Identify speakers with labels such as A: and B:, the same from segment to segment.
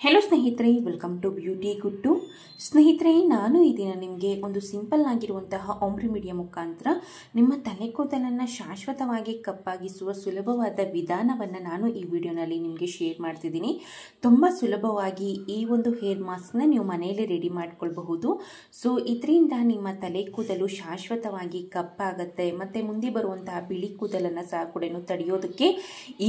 A: Hello ಸ್ನೇಹಿತರೆ, welcome to beauty ಗುಟ್ಟು. ಸ್ನೇಹಿತರೆ, ನಾನು ಈ ದಿನ ನಿಮಗೆ ಒಂದು ಸಿಂಪಲ್ ಆಗಿರುವಂತಹ ಹೋಮ್ ರೆಮಿಡಿಯ ಮುಖಾಂತರ ನಿಮ್ಮ ತಲೆ ಕೂದಲನ್ನು ಶಾಶ್ವತವಾಗಿ ಕಪ್ಪಾಗಿಸುವ ಸುಲಭವಾದ ವಿಧಾನವನ್ನು ನಾನು ಈ ವಿಡಿಯೋನಲ್ಲಿ ನಿಮಗೆ ಶೇರ್ ಮಾಡ್ತಿದ್ದೀನಿ. ತುಂಬ ಸುಲಭವಾಗಿ ಈ ಒಂದು ಹೇರ್ ಮಾಸ್ಕ್ನ ನೀವು ಮನೆಯಲ್ಲೇ ರೆಡಿ ಮಾಡ್ಕೊಳ್ಬಹುದು. ಸೊ ಇದರಿಂದ ನಿಮ್ಮ ತಲೆ ಕೂದಲು ಶಾಶ್ವತವಾಗಿ ಕಪ್ಪಾಗುತ್ತೆ ಮತ್ತು ಮುಂದೆ ಬರುವಂತಹ ಬಿಳಿ ಕೂದಲನ್ನು ಸಹ ಕೂಡ ತಡೆಯೋದಕ್ಕೆ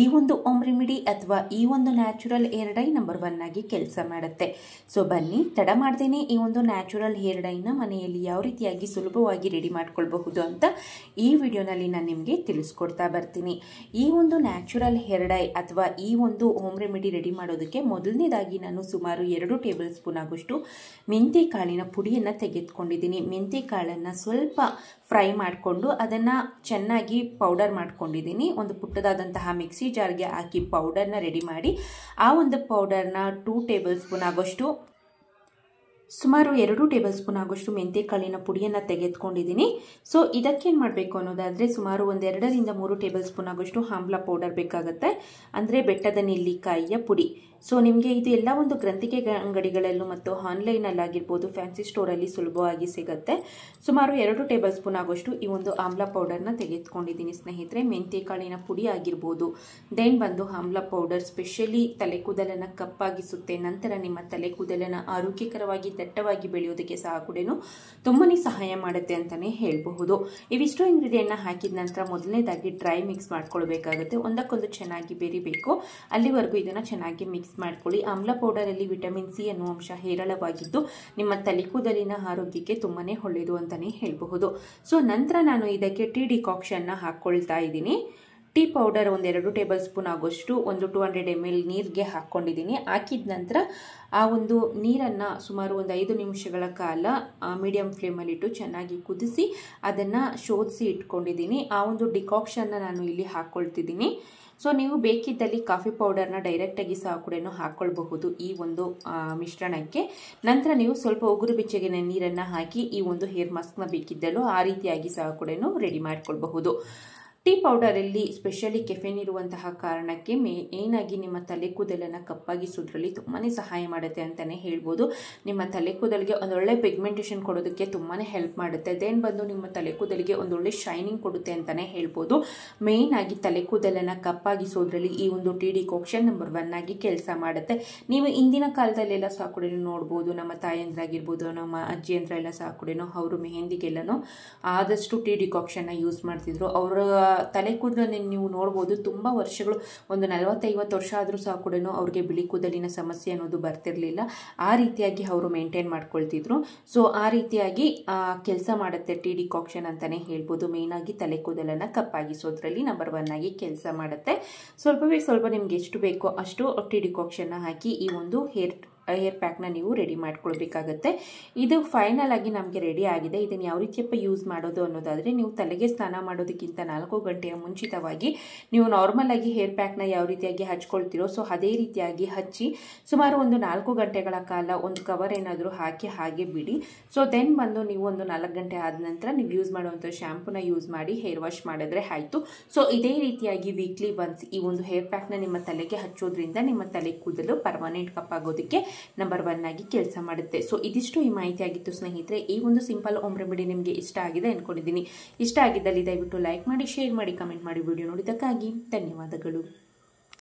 A: ಈ ಒಂದು ಹೋಮ್ ರೆಮಿಡಿ ಅಥವಾ ಈ ಒಂದು ನ್ಯಾಚುರಲ್ ಹೇರ್ ಡೈ ನಂಬರ್ 1 ಆಗಿ ಕೆಲಸ ಮಾಡುತ್ತೆ. ಸೊ ಬನ್ನಿ, ತಡ ಮಾಡ್ದೇನೆ ಈ ಒಂದು ನ್ಯಾಚುರಲ್ ಹೇರ್ ಡೈನ ಮನೆಯಲ್ಲಿ ಯಾವ ರೀತಿಯಾಗಿ ಸುಲಭವಾಗಿ ರೆಡಿ ಮಾಡ್ಕೊಳ್ಬಹುದು ಅಂತ ಈ ವಿಡಿಯೋನಲ್ಲಿ ನಾನು ನಿಮಗೆ ತಿಳಿಸ್ಕೊಡ್ತಾ ಬರ್ತೀನಿ. ಈ ಒಂದು ನ್ಯಾಚುರಲ್ ಹೇರ್ ಡೈ ಅಥವಾ ಈ ಒಂದು ಹೋಮ್ ರೆಮಿಡಿ ರೆಡಿ ಮಾಡೋದಕ್ಕೆ ಮೊದಲನೇದಾಗಿ ನಾನು ಸುಮಾರು 2 ಟೇಬಲ್ ಸ್ಪೂನ್ ಆಗುವಷ್ಟು ಮೆಂತ್ಯ ಕಾಳಿನ ಪುಡಿಯನ್ನು ತೆಗೆದುಕೊಂಡಿದ್ದೀನಿ. ಮೆಂತ್ಯ ಕಾಳನ್ನು ಸ್ವಲ್ಪ ಫ್ರೈ ಮಾಡಿಕೊಂಡು ಅದನ್ನು ಚೆನ್ನಾಗಿ ಪೌಡರ್ ಮಾಡ್ಕೊಂಡಿದ್ದೀನಿ. ಒಂದು ಪುಟ್ಟದಾದಂತಹ ಮಿಕ್ಸಿ ಜಾರ್ಗೆ ಹಾಕಿ ಪೌಡರ್ನ ರೆಡಿ ಮಾಡಿ ಆ ಒಂದು ಪೌಡರ್ನ 2 ಟೇಬಲ್ ಸ್ಪೂನ್ ಆಗೋಷ್ಟು ಸುಮಾರು 2 ಟೇಬಲ್ ಸ್ಪೂನ್ ಆಗೋಷ್ಟು ಮೆಂತ್ಯ ಕಾಳಿನ ಪುಡಿಯನ್ನು ತೆಗೆದುಕೊಂಡಿದ್ದೀನಿ. ಸೊ ಇದಕ್ಕೇನು ಮಾಡಬೇಕು ಅನ್ನೋದಾದರೆ ಸುಮಾರು 2 ರಿಂದ 3 ಟೇಬಲ್ ಸ್ಪೂನ್ ಆಗೋಷ್ಟು ಆಮ್ಲ ಪೌಡರ್ ಬೇಕಾಗುತ್ತೆ, ಅಂದರೆ ಬೆಟ್ಟದ ನೆಲ್ಲಿಕಾಯಿಯ ಪುಡಿ. ಸೊ ನಿಮಗೆ ಇದು ಎಲ್ಲ ಒಂದು ಗ್ರಂಥಿಗೆ ಅಂಗಡಿಗಳಲ್ಲೂ ಮತ್ತು ಆನ್ಲೈನಲ್ಲಾಗಿರ್ಬೋದು, ಫ್ಯಾನ್ಸಿ ಸ್ಟೋರಲ್ಲಿ ಸುಲಭವಾಗಿ ಸಿಗುತ್ತೆ. ಸುಮಾರು 2 ಟೇಬಲ್ ಸ್ಪೂನ್ ಆಗೋಷ್ಟು ಈ ಒಂದು ಆಮ್ಲ ಪೌಡರ್ನ ತೆಗೆದುಕೊಂಡಿದ್ದೀನಿ ಸ್ನೇಹಿತರೆ. ಮೆಂತ್ಯ ಕಾಳಿನ ಪುಡಿ ಆಗಿರ್ಬೋದು, ದೆನ್ ಬಂದು ಆಮ್ಲ ಪೌಡರ್ ಸ್ಪೆಷಲಿ ತಲೆ ಕೂದಲನ್ನು ಕಪ್ಪಾಗಿಸುತ್ತೆ. ನಂತರ ನಿಮ್ಮ ತಲೆ ಕೂದಲನ್ನು ಆರೋಗ್ಯಕರವಾಗಿ ದಟ್ಟವಾಗಿ ಬೆಳೆಯೋದಕ್ಕೆ ಸಹ ಕೂಡ ತುಂಬಾ ಸಹಾಯ ಮಾಡುತ್ತೆ ಅಂತಲೇ ಹೇಳಬಹುದು. ಇವಿಷ್ಟು ಇಂಗ್ರೀಡಿಯೆಂಟ್ನ ಹಾಕಿದ ನಂತರ ಮೊದಲನೇದಾಗಿ ಡ್ರೈ ಮಿಕ್ಸ್ ಮಾಡ್ಕೊಳ್ಬೇಕಾಗುತ್ತೆ. ಒಂದಕ್ಕೊಂದು ಚೆನ್ನಾಗಿ ಬೆರಿಬೇಕು, ಅಲ್ಲಿವರೆಗೂ ಇದನ್ನು ಚೆನ್ನಾಗಿ ಮಿಕ್ಸ್ ಮಾಡ್ಕೊಳ್ಳಿ. ಆಮ್ಲ ಪೌಡರಲ್ಲಿ ವಿಟಮಿನ್ ಸಿ ಅನ್ನುವ ಅಂಶ ಹೇರಳವಾಗಿದ್ದು ನಿಮ್ಮ ತಲೆ ಕೂದಲಿನ ಆರೋಗ್ಯಕ್ಕೆ ತುಂಬಾನೇ ಒಳ್ಳೆಯದು ಅಂತಾನೆ ಹೇಳಬಹುದು. ಸೊ ನಂತರ ನಾನು ಇದಕ್ಕೆ ಟೀ ಡಿಕಾಕ್ಷನ್ನ ಹಾಕೊಳ್ತಾ ಇದ್ದೀನಿ. ಟೀ ಪೌಡರ್ 2 ಟೇಬಲ್ ಸ್ಪೂನ್ ಆಗೋಷ್ಟು 200 ml ನೀರಿಗೆ ಹಾಕ್ಕೊಂಡಿದ್ದೀನಿ. ಹಾಕಿದ ನಂತರ ಆ ಒಂದು ನೀರನ್ನು ಸುಮಾರು 5 ನಿಮಿಷಗಳ ಕಾಲ ಮೀಡಿಯಂ ಫ್ಲೇಮಲ್ಲಿಟ್ಟು ಚೆನ್ನಾಗಿ ಕುದಿಸಿ ಅದನ್ನು ಶೋಧಿಸಿ ಇಟ್ಕೊಂಡಿದ್ದೀನಿ. ಆ ಒಂದು ಡಿಕಾಕ್ಷನ್ನ ನಾನು ಇಲ್ಲಿ ಹಾಕ್ಕೊಳ್ತಿದ್ದೀನಿ. ಸೊ ನೀವು ಬೇಕಿದ್ದಲ್ಲಿ ಕಾಫಿ ಪೌಡರ್ನ ಡೈರೆಕ್ಟಾಗಿ ಸಹ ಕೂಡ ಹಾಕ್ಕೊಳ್ಬಹುದು ಈ ಒಂದು ಮಿಶ್ರಣಕ್ಕೆ. ನಂತರ ನೀವು ಸ್ವಲ್ಪ ಉಗುರು ಬೆಚ್ಚಗಿನ ನೀರನ್ನು ಹಾಕಿ ಈ ಒಂದು ಹೇರ್ ಮಾಸ್ಕ್ನ ಬೇಕಿದ್ದಲು ಆ ರೀತಿಯಾಗಿ ಸಹ ಕೂಡ ರೆಡಿ ಮಾಡ್ಕೊಳ್ಬಹುದು. ಟೀ ಪೌಡರಲ್ಲಿ ಸ್ಪೆಷಲಿ ಕೆಫೆನ್ ಇರುವಂತಹ ಕಾರಣಕ್ಕೆ ಏನಾಗಿ ನಿಮ್ಮ ತಲೆ ಕೂದಲನ್ನು ಕಪ್ಪಾಗಿಸೋದ್ರಲ್ಲಿ ತುಂಬಾ ಸಹಾಯ ಮಾಡುತ್ತೆ ಅಂತಲೇ ಹೇಳ್ಬೋದು. ನಿಮ್ಮ ತಲೆ ಕೂದಲಿಗೆ ಒಂದೊಳ್ಳೆ ಪಿಗ್ಮೆಂಟೇಷನ್ ಕೊಡೋದಕ್ಕೆ ತುಂಬಾ ಹೆಲ್ಪ್ ಮಾಡುತ್ತೆ. ದೆನ್ ಬಂದು ನಿಮ್ಮ ತಲೆ ಕೂದಲಿಗೆ ಒಂದೊಳ್ಳೆ ಶೈನಿಂಗ್ ಕೊಡುತ್ತೆ ಅಂತಲೇ ಹೇಳ್ಬೋದು. ಮೇಯ್ನ್ ಆಗಿ ತಲೆ ಕೂದಲನ್ನು ಕಪ್ಪಾಗಿಸೋದ್ರಲ್ಲಿ ಈ ಒಂದು ಟೀ ಡಿಕಾಕ್ಷನ್ ನಂಬರ್ 1 ಆಗಿ ಕೆಲಸ ಮಾಡುತ್ತೆ. ನೀವು ಇಂದಿನ ಕಾಲದಲ್ಲೆಲ್ಲ ಸಹ ಕೂಡ ನೋಡ್ಬೋದು, ನಮ್ಮ ತಾಯಂದ್ರಾಗಿರ್ಬೋದು, ನಮ್ಮ ಅಜ್ಜಿಯಂದ್ರೆಲ್ಲ ಸಹ ಕೂಡ ಅವರು ಮೆಹಂದಿಗೆಲ್ಲನೂ ಆದಷ್ಟು ಟೀ ಡಿಕಾಕ್ಷನ್ನ ಯೂಸ್ ಮಾಡ್ತಿದ್ರು. ಅವರ ತಲೆ ಕೂದಲನ್ನು ನೀವು ನೋಡ್ಬೋದು, ತುಂಬ ವರ್ಷಗಳು, ಒಂದು 40-50 ವರ್ಷ ಆದರೂ ಸಹ ಕೂಡ ಅವ್ರಿಗೆ ಬಿಳಿ ಕೂದಲಿನ ಸಮಸ್ಯೆ ಅನ್ನೋದು ಬರ್ತಿರ್ಲಿಲ್ಲ. ಆ ರೀತಿಯಾಗಿ ಅವರು ಮೇಂಟೈನ್ ಮಾಡ್ಕೊಳ್ತಿದ್ರು. ಸೊ ಆ ರೀತಿಯಾಗಿ ಕೆಲಸ ಮಾಡುತ್ತೆ ಟೀ ಡಿಕಾಕ್ಷನ್ ಅಂತಲೇ ಹೇಳ್ಬೋದು. ಮೇಯ್ನಾಗಿ ತಲೆ ಕೂದಲನ್ನು ಕಪ್ಪಾಗಿಸೋದ್ರಲ್ಲಿ ನಂಬರ್ 1 ಆಗಿ ಕೆಲಸ ಮಾಡುತ್ತೆ. ಸ್ವಲ್ಪ ನಿಮ್ಗೆ ಎಷ್ಟು ಬೇಕೋ ಅಷ್ಟು ಟೀ ಡಿಕಾಕ್ಷನ್ನ ಹಾಕಿ ಈ ಒಂದು ಹೇರ್ ಪ್ಯಾಕ್ನ ನೀವು ರೆಡಿ ಮಾಡ್ಕೊಳ್ಬೇಕಾಗತ್ತೆ. ಇದು ಫೈನಲ್ ಆಗಿ ನಮಗೆ ರೆಡಿ ಆಗಿದೆ. ಇದನ್ನು ಯಾವ ರೀತಿಯಪ್ಪ ಯೂಸ್ ಮಾಡೋದು ಅನ್ನೋದಾದರೆ, ನೀವು ತಲೆಗೆ ಸ್ನಾನ ಮಾಡೋದಕ್ಕಿಂತ 4 ಗಂಟೆಯ ಮುಂಚಿತವಾಗಿ ನೀವು ನಾರ್ಮಲ್ ಆಗಿ ಹೇರ್ ಪ್ಯಾಕ್ನ ಯಾವ ರೀತಿಯಾಗಿ ಹಚ್ಕೊಳ್ತೀರೋ ಸೊ ಅದೇ ರೀತಿಯಾಗಿ ಹಚ್ಚಿ ಸುಮಾರು ಒಂದು 4 ಗಂಟೆಗಳ ಕಾಲ ಒಂದು ಕವರ್ ಏನಾದರೂ ಹಾಕಿ ಹಾಗೆ ಬಿಡಿ. ಸೊ ದೆನ್ ಬಂದು ನೀವು ಒಂದು 4 ಗಂಟೆ ಆದ ನಂತರ ನೀವು ಯೂಸ್ ಮಾಡುವಂಥ ಶಾಂಪೂನ ಯೂಸ್ ಮಾಡಿ ಹೇರ್ ವಾಶ್ ಮಾಡಿದ್ರೆ ಆಯಿತು. ಸೊ ಇದೇ ರೀತಿಯಾಗಿ ವೀಕ್ಲಿ ಒನ್ಸ್ ಈ ಒಂದು ಹೇರ್ ಪ್ಯಾಕ್ನ ನಿಮ್ಮ ತಲೆಗೆ ಹಚ್ಚೋದ್ರಿಂದ ನಿಮ್ಮ ತಲೆ ಕೂದಲು ಪರ್ಮನೆಂಟ್ ಕಪ್ಪಾಗೋದಕ್ಕೆ ನಂಬರ್ 1 ಆಗಿ ಕೆಲಸ ಮಾಡುತ್ತೆ. ಸೊ ಇದಿಷ್ಟು ಈ ಮಾಹಿತಿ ಆಗಿತ್ತು ಸ್ನೇಹಿತರೆ. ಈ ಒಂದು ಸಿಂಪಲ್ ಹೋಮ್ ರೆಮಿಡಿ ನಿಮಗೆ ಇಷ್ಟ ಆಗಿದೆ ಅನ್ಕೊಂಡಿದ್ದೀನಿ. ಇಷ್ಟ ಆಗಿದ್ದಲ್ಲಿ ದಯವಿಟ್ಟು ಲೈಕ್ ಮಾಡಿ, ಶೇರ್ ಮಾಡಿ, ಕಮೆಂಟ್ ಮಾಡಿ. ವಿಡಿಯೋ ನೋಡಿದ್ದಕ್ಕಾಗಿ ಧನ್ಯವಾದಗಳು.